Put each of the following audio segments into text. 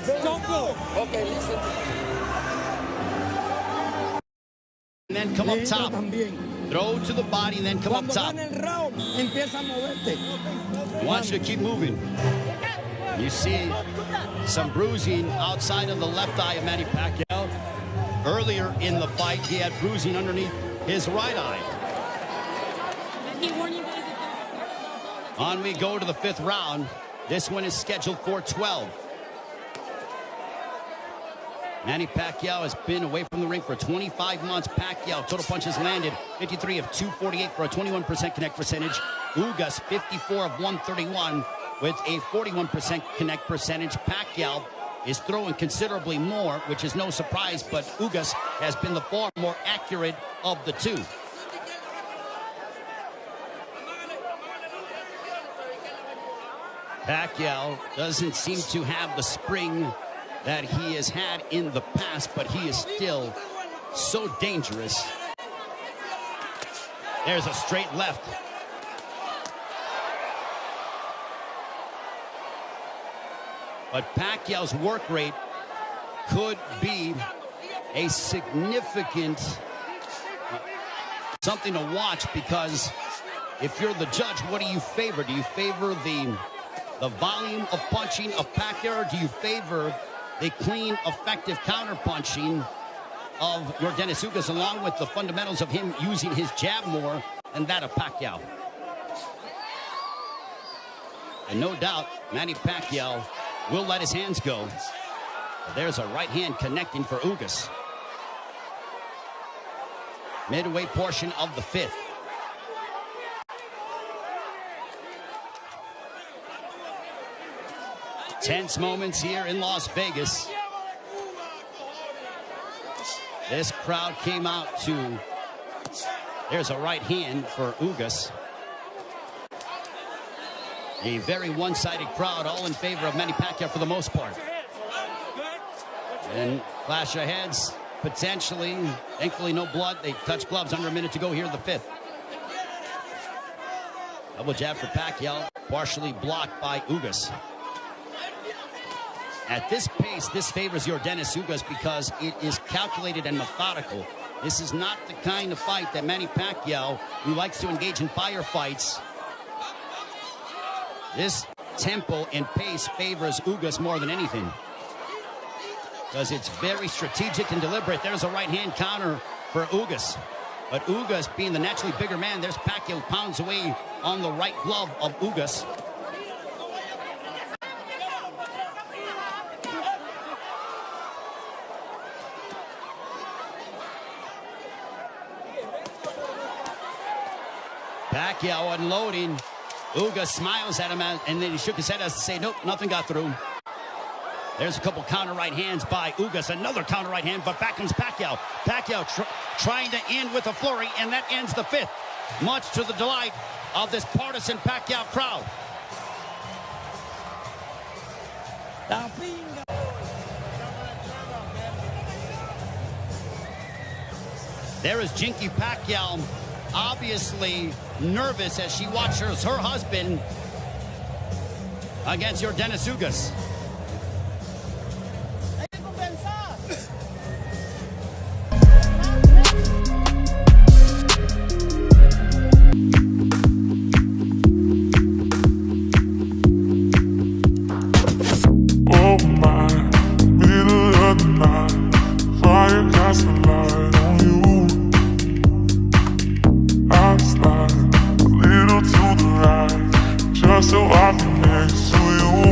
Don't go. Okay, listen. And then come up top. Throw to the body and then come up top. Wants you to keep moving. You see some bruising outside of the left eye of Manny Pacquiao. Earlier in the fight, he had bruising underneath his right eye. On we go to the 5th round. This one is scheduled for 12. Manny Pacquiao has been away from the ring for 25 months. Pacquiao, total punches landed 53 of 248 for a 21% connect percentage. Urgas, 54 of 131 with a 41% connect percentage. Pacquiao is throwing considerably more, which is no surprise, but Urgas has been the far more accurate of the two. Pacquiao doesn't seem to have the spring that he has had in the past, but he is still so dangerous. There's a straight left. But Pacquiao's work rate could be a significant something to watch, because if you're the judge, what do you favor? Do you favor the volume of punching of Pacquiao, or do you favor the clean, effective counter-punching of Urgas, Urgas, along with the fundamentals of him using his jab more than that of Pacquiao? And no doubt, Manny Pacquiao will let his hands go. There's a right hand connecting for Urgas. Midway portion of the 5th. Tense moments here in Las Vegas. This crowd came out to... There's a right hand for Urgas. A very one-sided crowd, all in favor of Manny Pacquiao for the most part. And clash of heads, potentially. Thankfully, no blood. They touch gloves under a minute to go here in the 5th. Double jab for Pacquiao, partially blocked by Urgas. At this pace, this favors Urgas because it is calculated and methodical. This is not the kind of fight that Manny Pacquiao, who likes to engage in firefights. This tempo and pace favors Urgas more than anything, because it's very strategic and deliberate. There's a right-hand counter for Urgas. But Urgas, being the naturally bigger man, there's Pacquiao who pounds away on the right glove of Urgas. Pacquiao unloading. Urgas smiles at him, and then he shook his head as to say, nope, nothing got through. There's a couple counter right hands by Urgas. Another counter right hand, but back comes Pacquiao. Pacquiao trying to end with a flurry, and that ends the 5th. Much to the delight of this partisan Pacquiao crowd. There is Jinky Pacquiao, obviously nervous as she watches her husband against Urgas. Oh my, middle of the night, fire casts a light on you. I slide a little to the right, just so I can next to you.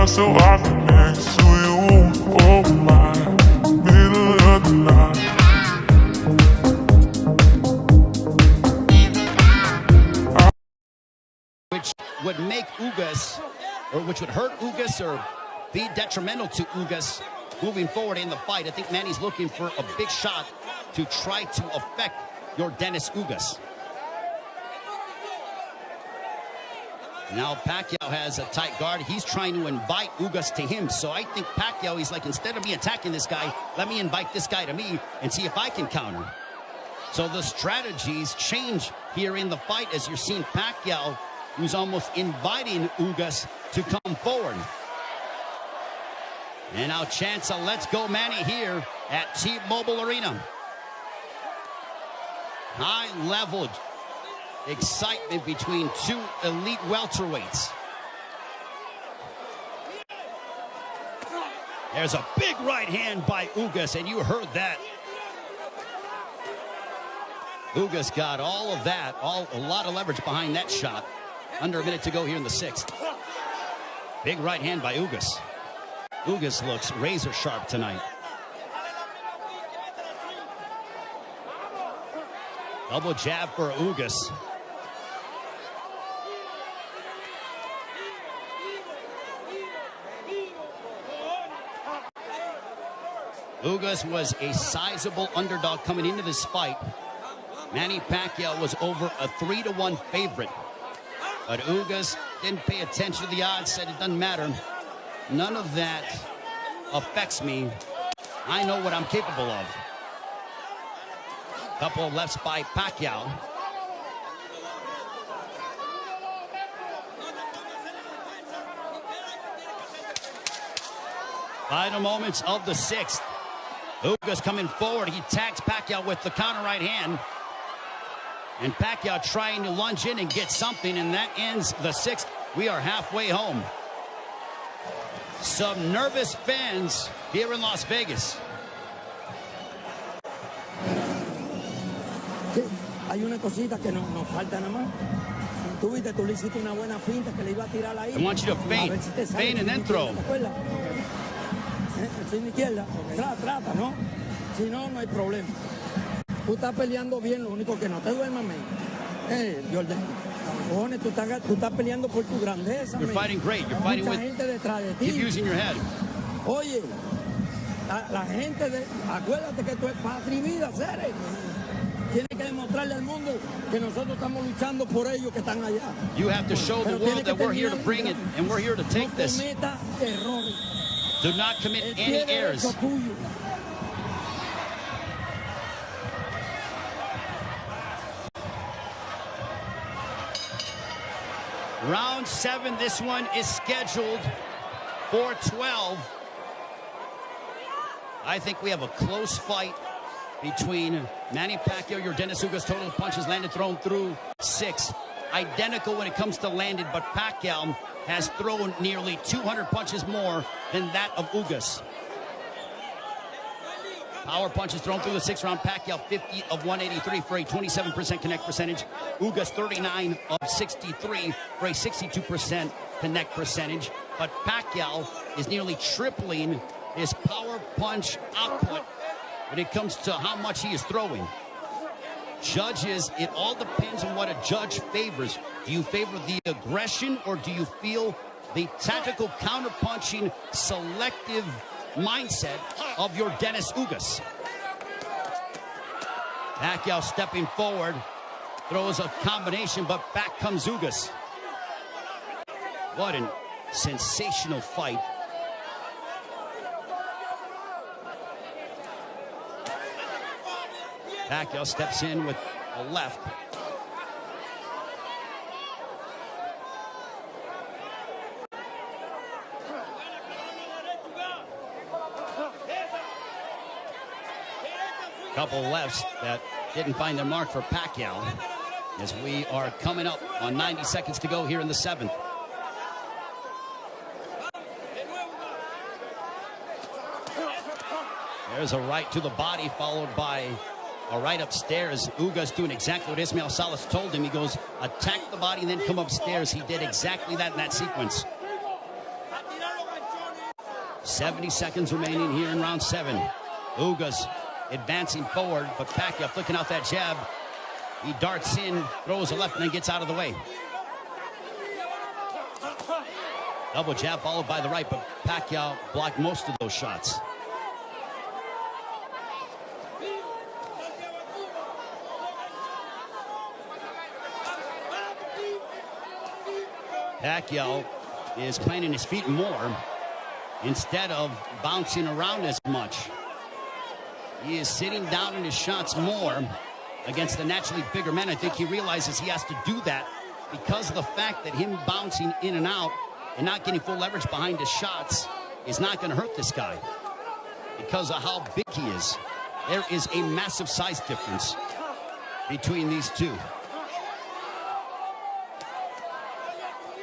just so I can next to you. Oh my, middle of the night. Which would make Urgas, or which would hurt Urgas or be detrimental to Urgas moving forward in the fight. I think Manny's looking for a big shot to try to affect your Dennis Urgas. Now Pacquiao has a tight guard. He's trying to invite Urgas to him. So I think Pacquiao, he's like, instead of me attacking this guy, let me invite this guy to me and see if I can counter. So the strategies change here in the fight as you're seeing Pacquiao, who's almost inviting Urgas to come forward. And now chance of let's go Manny here at T-Mobile Arena. High level excitement between two elite welterweights. There's a big right hand by Urgas, and you heard that. Urgas got all of that, a lot of leverage behind that shot. Under a minute to go here in the sixth. Big right hand by Urgas. Urgas looks razor sharp tonight. Double jab for Urgas. Urgas was a sizable underdog coming into this fight. Manny Pacquiao was over a 3-1 favorite. But Urgas didn't pay attention to the odds, said it doesn't matter. None of that affects me. I know what I'm capable of. Couple of lefts by Pacquiao. Final moments of the sixth. Urgas coming forward. He tags Pacquiao with the counter right hand. And Pacquiao trying to lunge in and get something, and that ends the sixth. We are halfway home. Some nervous fans here in Las Vegas. Sí, hay una cosita que nos falta nada más. Tú viste, tú le hiciste una buena finta que le iba a tirar ahí. I want you to feint, feint and then throw. Sin izquierda, trata, ¿no? Si no, no hay problema. Tú estás peleando bien, lo único que no te duermas, men. Jordan, cojones, tú estás peleando por tu grandeza, You're men. fighting great. You're fighting Mucha with... gente detrás de ti. Keep using your head. Oye, la gente, acuérdate que tú es patria y vida, seres. Tienes que demostrarle al mundo que nosotros estamos luchando por ellos que están allá. You have to show the world that we're here to bring it, and we're here to take this. No cometa errores. Do not commit any errors. Round 7, this one is scheduled for 12. I think we have a close fight between Manny Pacquiao, your Dennis Urgas, total punches landed, thrown through 6. Identical when it comes to landed, but Pacquiao has thrown nearly 200 punches more than that of Urgas. Power punches thrown through the 6th round. Pacquiao 50 of 183 for a 27% connect percentage. Urgas 39 of 63 for a 62% connect percentage. But Pacquiao is nearly tripling his power punch output when it comes to how much he is throwing. Judges, it all depends on what a judge favors. Do you favor the aggression, or do you feel the tactical counter-punching selective mindset of your Dennis Urgas? Pacquiao stepping forward, throws a combination, but back comes Urgas. What a sensational fight. Pacquiao steps in with a left. Couple lefts that didn't find their mark for Pacquiao as we are coming up on 90 seconds to go here in the 7th. There's a right to the body followed by a right upstairs. Urgas doing exactly what Ismael Salas told him. He goes, attack the body and then come upstairs. He did exactly that in that sequence. 70 seconds remaining here in round 7. Urgas advancing forward, but Pacquiao flicking out that jab. He darts in, throws a left, and then gets out of the way. Double jab followed by the right, but Pacquiao blocked most of those shots. Pacquiao is planting his feet more instead of bouncing around as much. He is sitting down in his shots more against the naturally bigger men. I think he realizes he has to do that because of the fact that him bouncing in and out and not getting full leverage behind his shots is not going to hurt this guy because of how big he is. There is a massive size difference between these two.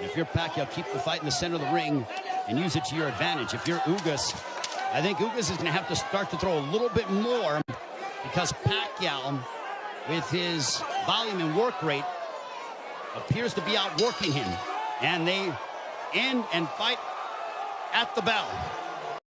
If you're Pacquiao, keep the fight in the center of the ring and use it to your advantage. If you're Urgas, I think Urgas is going to have to start to throw a little bit more because Pacquiao, with his volume and work rate, appears to be outworking him. And they end and fight at the bell.